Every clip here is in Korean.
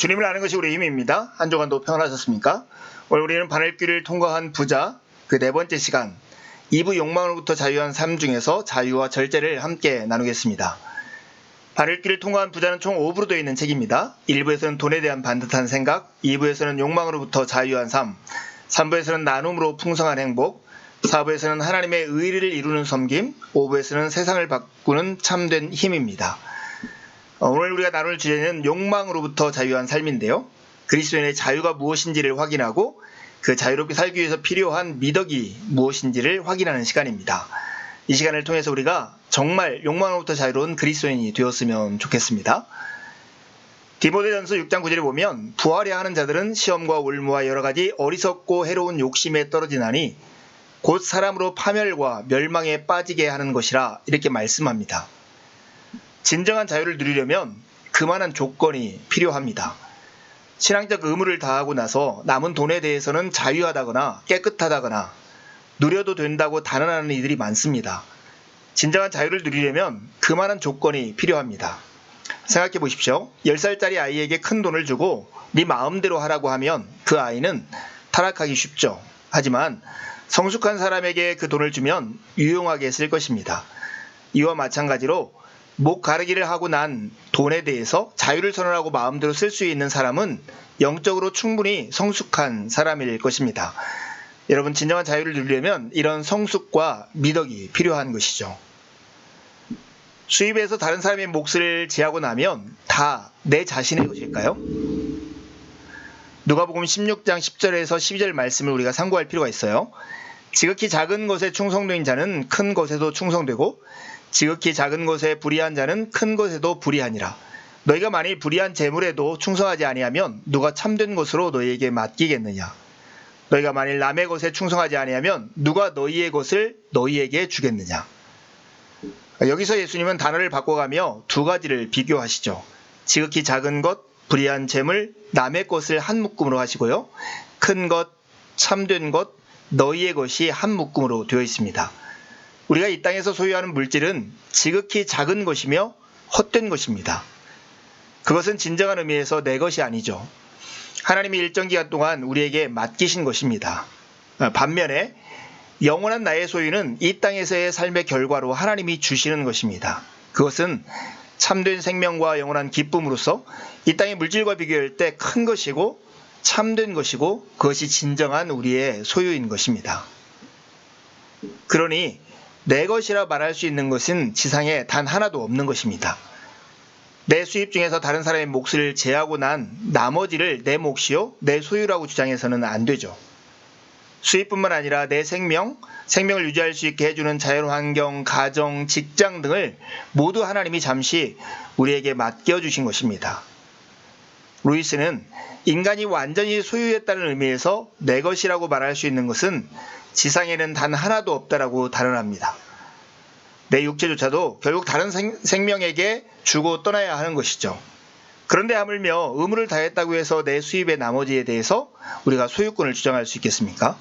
주님을 아는 것이 우리의 힘입니다. 한 주간도 평안하셨습니까? 오늘 우리는 바늘길을 통과한 부자 그 네 번째 시간 2부 욕망으로부터 자유한 삶 중에서 자유와 절제를 함께 나누겠습니다. 바늘길을 통과한 부자는 총 5부로 되어 있는 책입니다. 1부에서는 돈에 대한 반듯한 생각, 2부에서는 욕망으로부터 자유한 삶, 3부에서는 나눔으로 풍성한 행복, 4부에서는 하나님의 의를 이루는 섬김, 5부에서는 세상을 바꾸는 참된 힘입니다. 오늘 우리가 나눌 주제는 욕망으로부터 자유한 삶인데요. 그리스도인의 자유가 무엇인지를 확인하고 그 자유롭게 살기 위해서 필요한 미덕이 무엇인지를 확인하는 시간입니다. 이 시간을 통해서 우리가 정말 욕망으로부터 자유로운 그리스도인이 되었으면 좋겠습니다. 디모데전서 6장 9절에 보면 부하려 하는 자들은 시험과 올무와 여러 가지 어리석고 해로운 욕심에 떨어지나니 곧 사람으로 파멸과 멸망에 빠지게 하는 것이라 이렇게 말씀합니다. 진정한 자유를 누리려면 그만한 조건이 필요합니다. 신앙적 의무를 다하고 나서 남은 돈에 대해서는 자유하다거나 깨끗하다거나 누려도 된다고 단언하는 이들이 많습니다. 진정한 자유를 누리려면 그만한 조건이 필요합니다. 생각해 보십시오. 10살짜리 아이에게 큰 돈을 주고 네 마음대로 하라고 하면 그 아이는 타락하기 쉽죠. 하지만 성숙한 사람에게 그 돈을 주면 유용하게 쓸 것입니다. 이와 마찬가지로 목 가르기를 하고 난 돈에 대해서 자유를 선언하고 마음대로 쓸 수 있는 사람은 영적으로 충분히 성숙한 사람일 것입니다. 여러분, 진정한 자유를 누리려면 이런 성숙과 미덕이 필요한 것이죠. 수입에서 다른 사람의 몫을 지하고 나면 다 내 자신의 것일까요? 누가복음 16장 10절에서 12절 말씀을 우리가 참고할 필요가 있어요. 지극히 작은 것에 충성된 자는 큰 것에도 충성되고 지극히 작은 것에 불의한 자는 큰 것에도 불의하니라. 너희가 만일 불의한 재물에도 충성하지 아니하면 누가 참된 것으로 너희에게 맡기겠느냐. 너희가 만일 남의 것에 충성하지 아니하면 누가 너희의 것을 너희에게 주겠느냐. 여기서 예수님은 단어를 바꿔가며 두 가지를 비교하시죠. 지극히 작은 것, 불의한 재물, 남의 것을 한 묶음으로 하시고요. 큰 것, 참된 것, 너희의 것이 한 묶음으로 되어 있습니다. 우리가 이 땅에서 소유하는 물질은 지극히 작은 것이며 헛된 것입니다. 그것은 진정한 의미에서 내 것이 아니죠. 하나님이 일정 기간 동안 우리에게 맡기신 것입니다. 반면에 영원한 나의 소유는 이 땅에서의 삶의 결과로 하나님이 주시는 것입니다. 그것은 참된 생명과 영원한 기쁨으로서 이 땅의 물질과 비교할 때 큰 것이고 참된 것이고 그것이 진정한 우리의 소유인 것입니다. 그러니 내 것이라 말할 수 있는 것은 지상에 단 하나도 없는 것입니다. 내 수입 중에서 다른 사람의 몫을 제하고 난 나머지를 내 몫이요 내 소유라고 주장해서는 안 되죠. 수입뿐만 아니라 내 생명을 유지할 수 있게 해주는 자연환경, 가정, 직장 등을 모두 하나님이 잠시 우리에게 맡겨주신 것입니다. 루이스는 인간이 완전히 소유했다는 의미에서 내 것이라고 말할 수 있는 것은 지상에는 단 하나도 없다라고 단언합니다. 내 육체조차도 결국 다른 생명에게 주고 떠나야 하는 것이죠. 그런데 하물며 의무를 다했다고 해서 내 수입의 나머지에 대해서 우리가 소유권을 주장할 수 있겠습니까?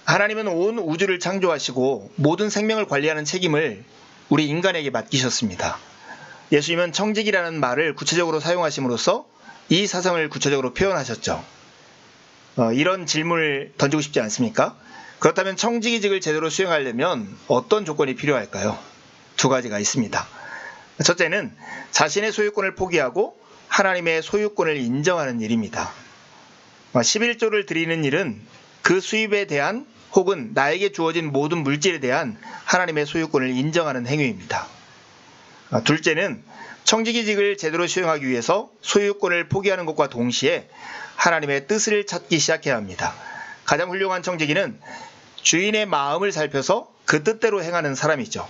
하나님은 온 우주를 창조하시고 모든 생명을 관리하는 책임을 우리 인간에게 맡기셨습니다. 예수님은 청직이라는 말을 구체적으로 사용하심으로써 이 사상을 구체적으로 표현하셨죠. 이런 질문을 던지고 싶지 않습니까? 그렇다면 청지기직을 제대로 수행하려면 어떤 조건이 필요할까요? 두 가지가 있습니다. 첫째는 자신의 소유권을 포기하고 하나님의 소유권을 인정하는 일입니다. 11조를 드리는 일은 그 수입에 대한 혹은 나에게 주어진 모든 물질에 대한 하나님의 소유권을 인정하는 행위입니다. 둘째는 청지기직을 제대로 수행하기 위해서 소유권을 포기하는 것과 동시에 하나님의 뜻을 찾기 시작해야 합니다. 가장 훌륭한 청지기는 주인의 마음을 살펴서 그 뜻대로 행하는 사람이죠.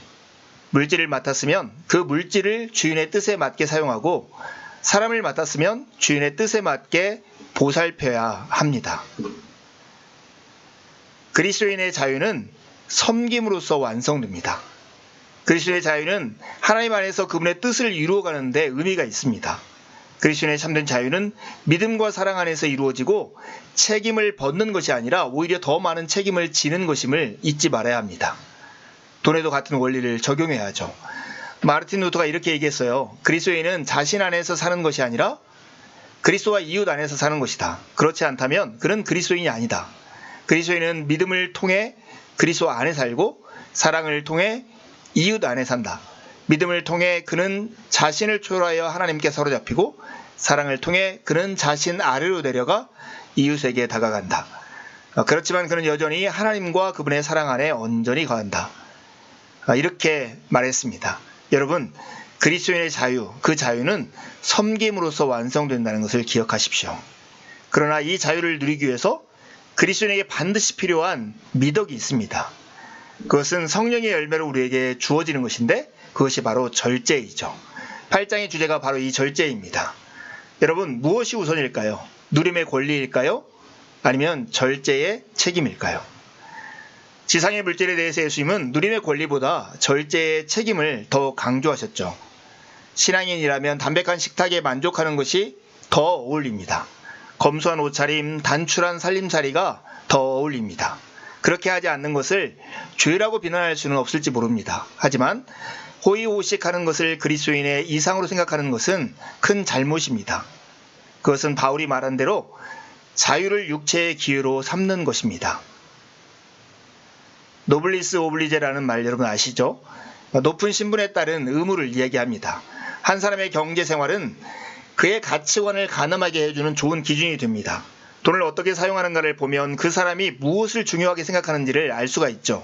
물질을 맡았으면 그 물질을 주인의 뜻에 맞게 사용하고 사람을 맡았으면 주인의 뜻에 맞게 보살펴야 합니다. 그리스도인의 자유는 섬김으로써 완성됩니다. 그리스도의 자유는 하나님 안에서 그분의 뜻을 이루어가는 데 의미가 있습니다. 그리스도인의 참된 자유는 믿음과 사랑 안에서 이루어지고 책임을 벗는 것이 아니라 오히려 더 많은 책임을 지는 것임을 잊지 말아야 합니다. 돈에도 같은 원리를 적용해야죠. 마르틴 루터가 이렇게 얘기했어요. 그리스도인은 자신 안에서 사는 것이 아니라 그리스도와 이웃 안에서 사는 것이다. 그렇지 않다면 그는 그리스도인이 아니다. 그리스도인은 믿음을 통해 그리스도 안에 살고 사랑을 통해 이웃 안에 산다. 믿음을 통해 그는 자신을 초월하여 하나님께 사로잡히고 사랑을 통해 그는 자신 아래로 내려가 이웃에게 다가간다. 그렇지만 그는 여전히 하나님과 그분의 사랑 안에 온전히 거한다. 이렇게 말했습니다. 여러분, 그리스도인의 자유, 그 자유는 섬김으로써 완성된다는 것을 기억하십시오. 그러나 이 자유를 누리기 위해서 그리스도인에게 반드시 필요한 미덕이 있습니다. 그것은 성령의 열매로 우리에게 주어지는 것인데 그것이 바로 절제이죠. 8장의 주제가 바로 이 절제입니다. 여러분, 무엇이 우선일까요? 누림의 권리일까요? 아니면 절제의 책임일까요? 지상의 물질에 대해서 예수님은 누림의 권리보다 절제의 책임을 더 강조하셨죠. 신앙인이라면 담백한 식탁에 만족하는 것이 더 어울립니다. 검소한 옷차림, 단출한 살림살이가 더 어울립니다. 그렇게 하지 않는 것을 죄라고 비난할 수는 없을지 모릅니다. 하지만 호의호식하는 것을 그리스도인의 이상으로 생각하는 것은 큰 잘못입니다. 그것은 바울이 말한 대로 자유를 육체의 기회로 삼는 것입니다. 노블리스 오블리제라는 말 여러분 아시죠? 높은 신분에 따른 의무를 이야기합니다. 한 사람의 경제 생활은 그의 가치관을 가늠하게 해주는 좋은 기준이 됩니다. 돈을 어떻게 사용하는가를 보면 그 사람이 무엇을 중요하게 생각하는지를 알 수가 있죠.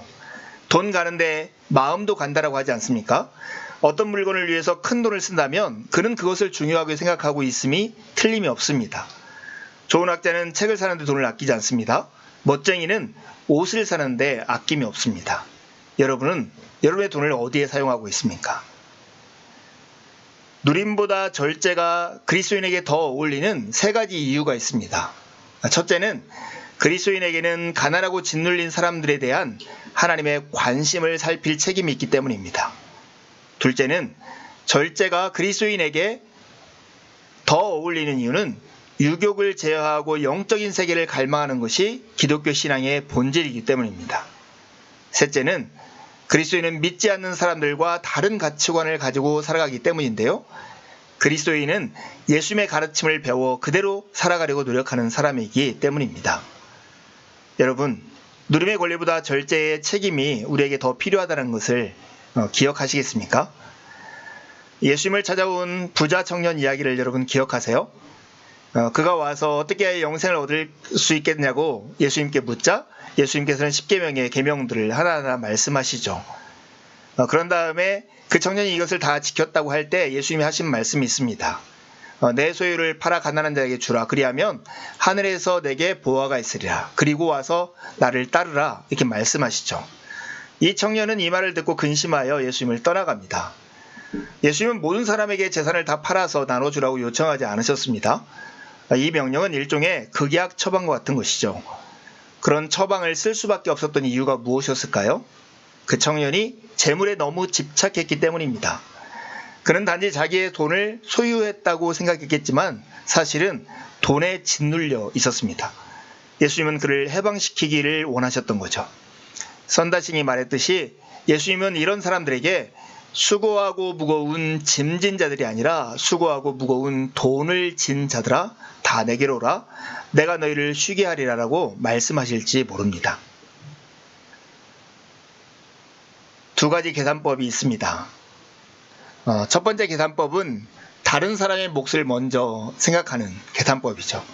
돈 가는데 마음도 간다라고 하지 않습니까? 어떤 물건을 위해서 큰 돈을 쓴다면 그는 그것을 중요하게 생각하고 있음이 틀림이 없습니다. 좋은 학자는 책을 사는데 돈을 아끼지 않습니다. 멋쟁이는 옷을 사는데 아낌이 없습니다. 여러분은 여러분의 돈을 어디에 사용하고 있습니까? 누림보다 절제가 그리스도인에게 더 어울리는 세 가지 이유가 있습니다. 첫째는 그리스도인에게는 가난하고 짓눌린 사람들에 대한 하나님의 관심을 살필 책임이 있기 때문입니다. 둘째는 절제가 그리스도인에게 더 어울리는 이유는 유욕을 제어하고 영적인 세계를 갈망하는 것이 기독교 신앙의 본질이기 때문입니다. 셋째는 그리스도인은 믿지 않는 사람들과 다른 가치관을 가지고 살아가기 때문인데요. 그리스도인은 예수님의 가르침을 배워 그대로 살아가려고 노력하는 사람이기 때문입니다. 여러분, 누림의 권리보다 절제의 책임이 우리에게 더 필요하다는 것을 기억하시겠습니까? 예수님을 찾아온 부자 청년 이야기를 여러분 기억하세요? 그가 와서 어떻게 영생을 얻을 수 있겠냐고 예수님께 묻자 예수님께서는 10계명의 계명들을 하나하나 말씀하시죠. 그런 다음에 그 청년이 이것을 다 지켰다고 할 때 예수님이 하신 말씀이 있습니다. 내 소유를 팔아 가난한 자에게 주라. 그리하면 하늘에서 내게 보화가 있으리라. 그리고 와서 나를 따르라. 이렇게 말씀하시죠. 이 청년은 이 말을 듣고 근심하여 예수님을 떠나갑니다. 예수님은 모든 사람에게 재산을 다 팔아서 나눠주라고 요청하지 않으셨습니다. 이 명령은 일종의 극약 처방과 같은 것이죠. 그런 처방을 쓸 수밖에 없었던 이유가 무엇이었을까요? 그 청년이 재물에 너무 집착했기 때문입니다. 그는 단지 자기의 돈을 소유했다고 생각했겠지만 사실은 돈에 짓눌려 있었습니다. 예수님은 그를 해방시키기를 원하셨던 거죠. 선다신이 말했듯이 예수님은 이런 사람들에게 수고하고 무거운 짐진 자들이 아니라 수고하고 무거운 돈을 진 자들아 다 내게로 오라. 내가 너희를 쉬게 하리라라고 말씀하실지 모릅니다. 두 가지 계산법이 있습니다. 첫 번째 계산법은 다른 사람의 몫을 먼저 생각하는 계산법이죠.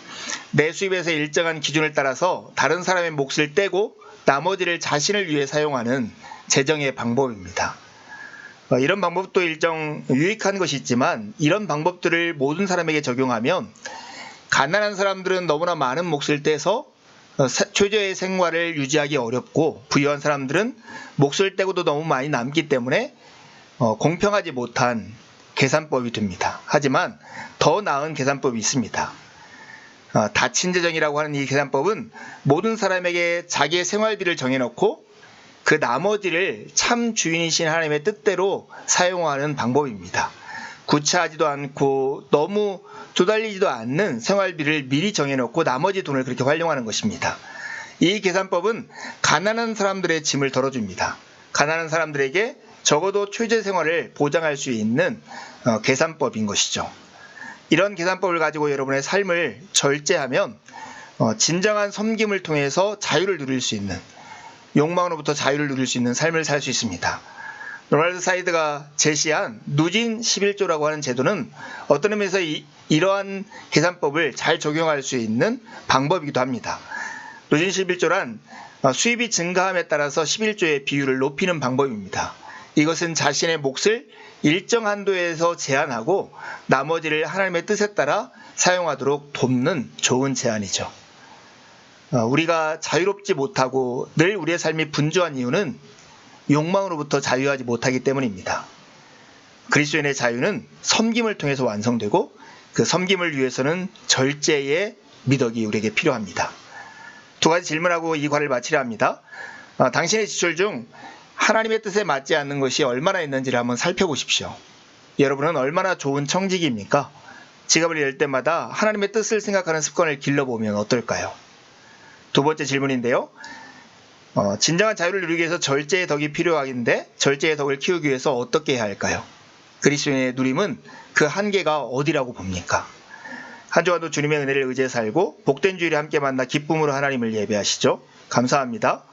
내 수입에서 일정한 기준을 따라서 다른 사람의 몫을 떼고 나머지를 자신을 위해 사용하는 재정의 방법입니다. 이런 방법도 일정 유익한 것이 있지만 이런 방법들을 모든 사람에게 적용하면 가난한 사람들은 너무나 많은 몫을 떼서 최저의 생활을 유지하기 어렵고 부유한 사람들은 몫을 떼고도 너무 많이 남기 때문에 공평하지 못한 계산법이 됩니다. 하지만 더 나은 계산법이 있습니다. 다친 재정이라고 하는 이 계산법은 모든 사람에게 자기의 생활비를 정해놓고 그 나머지를 참 주인이신 하나님의 뜻대로 사용하는 방법입니다. 구차하지도 않고 너무 두달리지도 않는 생활비를 미리 정해놓고 나머지 돈을 그렇게 활용하는 것입니다. 이 계산법은 가난한 사람들의 짐을 덜어줍니다. 가난한 사람들에게 적어도 최저 생활을 보장할 수 있는 계산법인 것이죠. 이런 계산법을 가지고 여러분의 삶을 절제하면 진정한 섬김을 통해서 자유를 누릴 수 있는, 욕망으로부터 자유를 누릴 수 있는 삶을 살 수 있습니다. 로널드 사이드가 제시한 누진 11조라고 하는 제도는 어떤 의미에서 이러한 계산법을 잘 적용할 수 있는 방법이기도 합니다. 누진 11조란 수입이 증가함에 따라서 11조의 비율을 높이는 방법입니다. 이것은 자신의 몫을 일정 한도에서 제한하고 나머지를 하나님의 뜻에 따라 사용하도록 돕는 좋은 제안이죠. 우리가 자유롭지 못하고 늘 우리의 삶이 분주한 이유는 욕망으로부터 자유하지 못하기 때문입니다. 그리스도인의 자유는 섬김을 통해서 완성되고 그 섬김을 위해서는 절제의 미덕이 우리에게 필요합니다. 두 가지 질문하고 이 과를 마치려 합니다. 당신의 지출 중 하나님의 뜻에 맞지 않는 것이 얼마나 있는지를 한번 살펴보십시오. 여러분은 얼마나 좋은 청지기입니까? 지갑을 열 때마다 하나님의 뜻을 생각하는 습관을 길러보면 어떨까요? 두 번째 질문인데요. 진정한 자유를 누리기 위해서 절제의 덕이 필요한데 절제의 덕을 키우기 위해서 어떻게 해야 할까요? 그리스도인의 누림은 그 한계가 어디라고 봅니까? 한 주간도 주님의 은혜를 의지해 살고 복된 주일에 함께 만나 기쁨으로 하나님을 예배하시죠. 감사합니다.